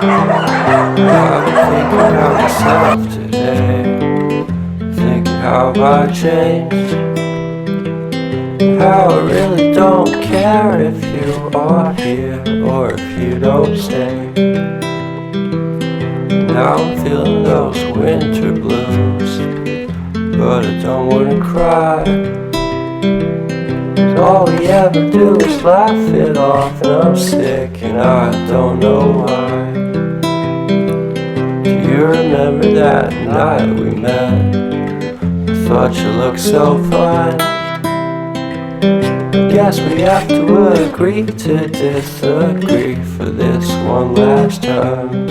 I've been thinking about myself today, thinking how have I changed, how I really don't care if you are here or if you don't stay. Now I'm feeling those winter blues, but I don't wanna cry. All we ever do is laugh it off, and I'm sick and I don't know why. Do you remember that night we met? I thought you looked so fine. I guess we have to agree to disagree for this one last time.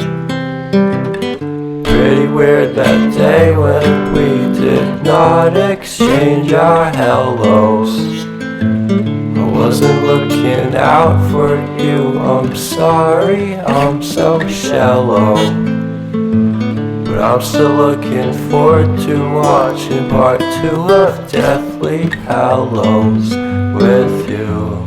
Pretty weird that day when we did not exchange our hellos. I wasn't looking out for you, I'm sorry, I'm so shallow. But I'm still looking forward to watching part 2 of Deathly Hallows with you.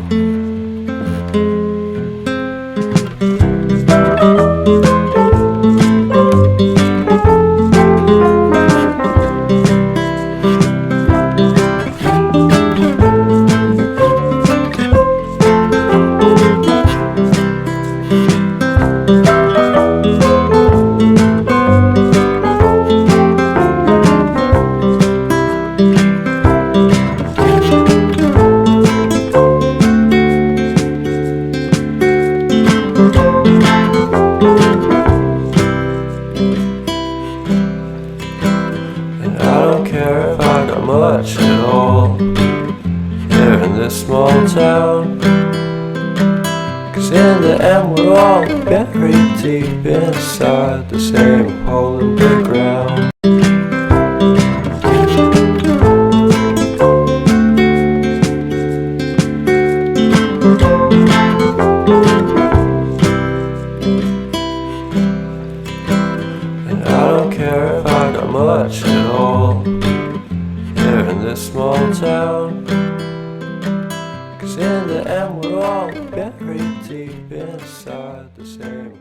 And I don't care if I got much at all here in this small town, 'cause in the end we're all buried deep inside the same hole in the ground. And I don't care if I got much at all here in this small town, 'cause in the end we're all buried deep inside the same